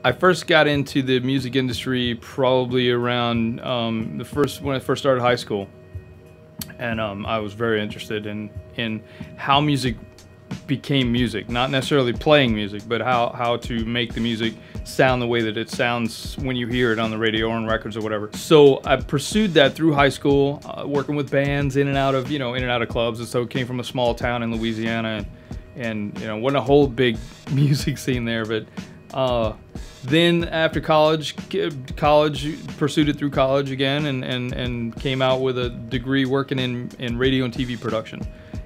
I first got into the music industry probably around when I first started high school, and I was very interested in how music became music, not necessarily playing music, but how to make the music sound the way that it sounds when you hear it on the radio or on records or whatever. So I pursued that through high school, working with bands in and out of clubs. And so it came from a small town in Louisiana, and wasn't a whole big music scene there, but then after college pursued it through college again, and came out with a degree working in radio and TV production.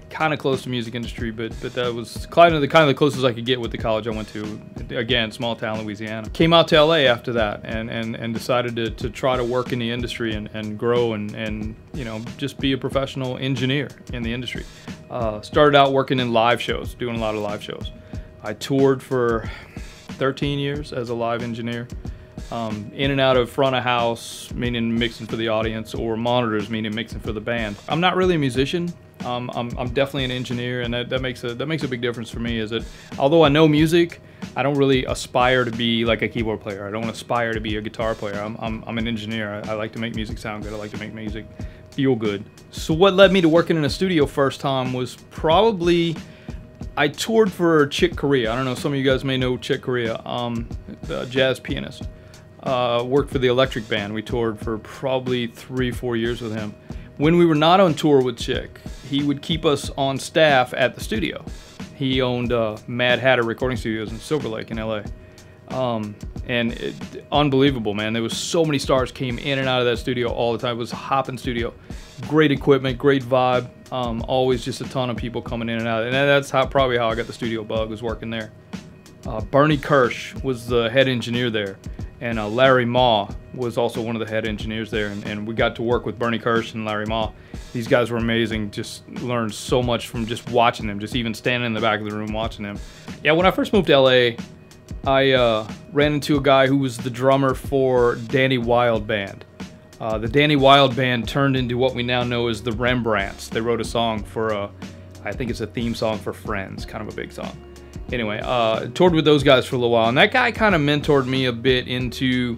Kind of close to music industry, but that was kind of the closest I could get with the college I went to. Again, small town Louisiana. Came out to LA after that, and decided to try to work in the industry and grow and just be a professional engineer in the industry. Started out working in live shows, doing a lot of live shows. I toured for 13 years as a live engineer, in and out of front of house, meaning mixing for the audience, or monitors, meaning mixing for the band. I'm not really a musician. I'm definitely an engineer, and that makes a big difference for me. Is that although I know music, I don't really aspire to be like a keyboard player. I don't aspire to be a guitar player. I'm an engineer. I like to make music sound good. I like to make music feel good. So what led me to working in a studio first time was probably I toured for Chick Corea. I don't know, some of you guys may know Chick Corea, the jazz pianist. Worked for the Electric Band. We toured for probably 3-4 years with him. When we were not on tour with Chick, he would keep us on staff at the studio. He owned Mad Hatter Recording Studios in Silver Lake in LA. Unbelievable, man. There was so many stars came in and out of that studio all the time. It was a hopping studio. Great equipment, great vibe. Always just a ton of people coming in and out. And that's probably how I got the studio bug, was working there. Bernie Kirsch was the head engineer there. And Larry Ma was also one of the head engineers there, and we got to work with Bernie Kirsch and Larry Ma. These guys were amazing. Just learned so much from just watching them, just even standing in the back of the room watching them. Yeah, when I first moved to LA, I ran into a guy who was the drummer for Danny Wilde Band. The Danny Wilde Band turned into what we now know as the Rembrandts. They wrote a song for, I think it's a theme song for Friends, kind of a big song. Anyway, toured with those guys for a little while, and that guy kind of mentored me a bit into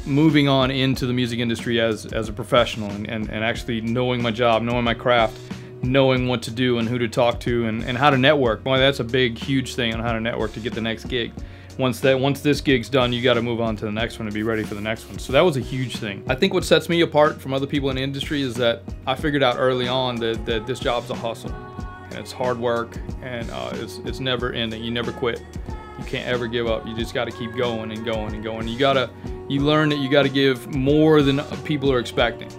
moving on into the music industry as a professional, and actually knowing my job, knowing my craft, knowing what to do and who to talk to, and how to network. Boy, that's a big, huge thing on how to network to get the next gig. Once this gig's done, you got to move on to the next one and be ready for the next one. So that was a huge thing. I think what sets me apart from other people in the industry is that I figured out early on that this job's a hustle. And it's hard work, and it's never ending. You never quit. You can't ever give up. You just got to keep going and going and going. You learn that you got to give more than people are expecting.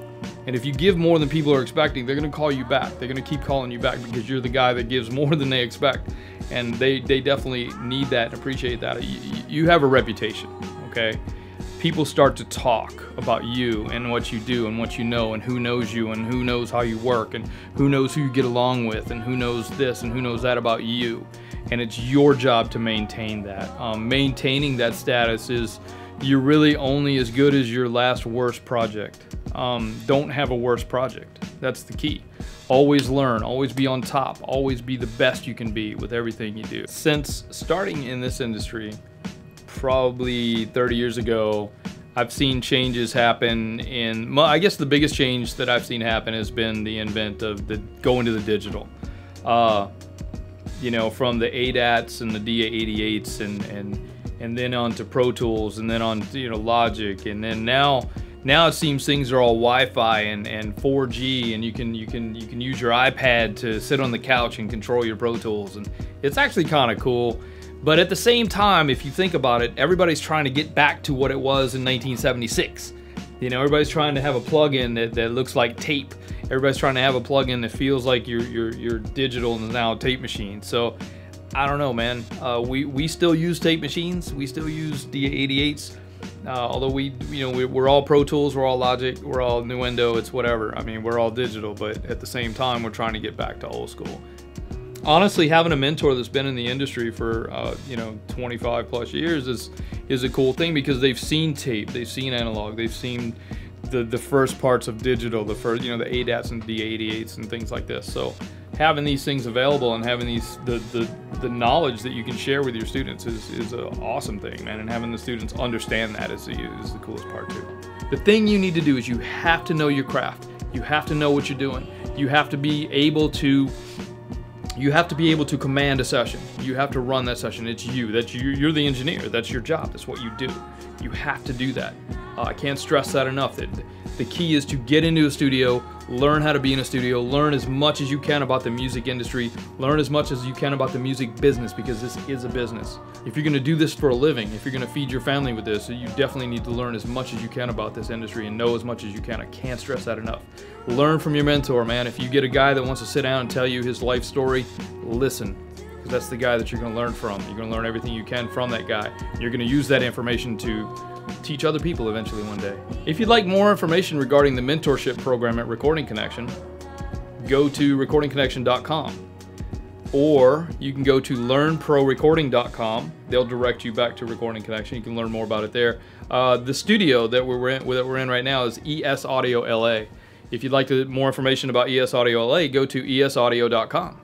And if you give more than people are expecting, they're going to call you back. They're going to keep calling you back because you're the guy that gives more than they expect. And they definitely need that and appreciate that. You have a reputation, okay? People start to talk about you and what you do and what you know, and who knows you and who knows how you work and who knows who you get along with and who knows this and who knows that about you. And it's your job to maintain that. Maintaining that status is, you're really only as good as your last worst project. Don't have a worst project. That's the key. Always learn, always be on top, always be the best you can be with everything you do. Since starting in this industry, probably 30 years ago, I've seen changes happen I guess the biggest change that I've seen happen has been the invent of going to the digital. From the ADATs and the DA88s and then on to Pro Tools, and then on to, Logic, and then now it seems things are all Wi-Fi and 4G, and you can use your iPad to sit on the couch and control your Pro Tools, and it's actually kind of cool. But at the same time, if you think about it, everybody's trying to get back to what it was in 1976. Everybody's trying to have a plug-in that looks like tape. Everybody's trying to have a plug-in that feels like your digital and now tape machine. So I don't know, man. We still use tape machines. We still use DA88s. Although we're all Pro Tools, we're all Logic, we're all Nuendo, it's whatever. I mean, we're all digital, but at the same time, we're trying to get back to old school. Honestly, having a mentor that's been in the industry for 25 plus years is a cool thing, because they've seen tape, they've seen analog, they've seen the first parts of digital, the first, the ADATs and D88s and things like this. So having these things available and having the knowledge that you can share with your students is an awesome thing, man. And having the students understand that is the coolest part too. The thing you need to do is you have to know your craft. You have to know what you're doing. You have to be able to command a session. You have to run that session. It's you. You're the engineer. That's your job. That's what you do. You have to do that. I can't stress that enough. That the key is to get into a studio, learn how to be in a studio, learn as much as you can about the music industry, learn as much as you can about the music business, because this is a business. If you're going to do this for a living, if you're going to feed your family with this, you definitely need to learn as much as you can about this industry and know as much as you can. I can't stress that enough. Learn from your mentor, man. If you get a guy that wants to sit down and tell you his life story, listen. Because that's the guy that you're going to learn from. You're going to learn everything you can from that guy. You're going to use that information to teach other people eventually one day. If you'd like more information regarding the mentorship program at Recording Connection, go to recordingconnection.com, or you can go to learnprorecording.com. They'll direct you back to Recording Connection. You can learn more about it there. The studio that we're in right now is ES Audio LA. If you'd like more information about ES Audio LA, go to esaudio.com.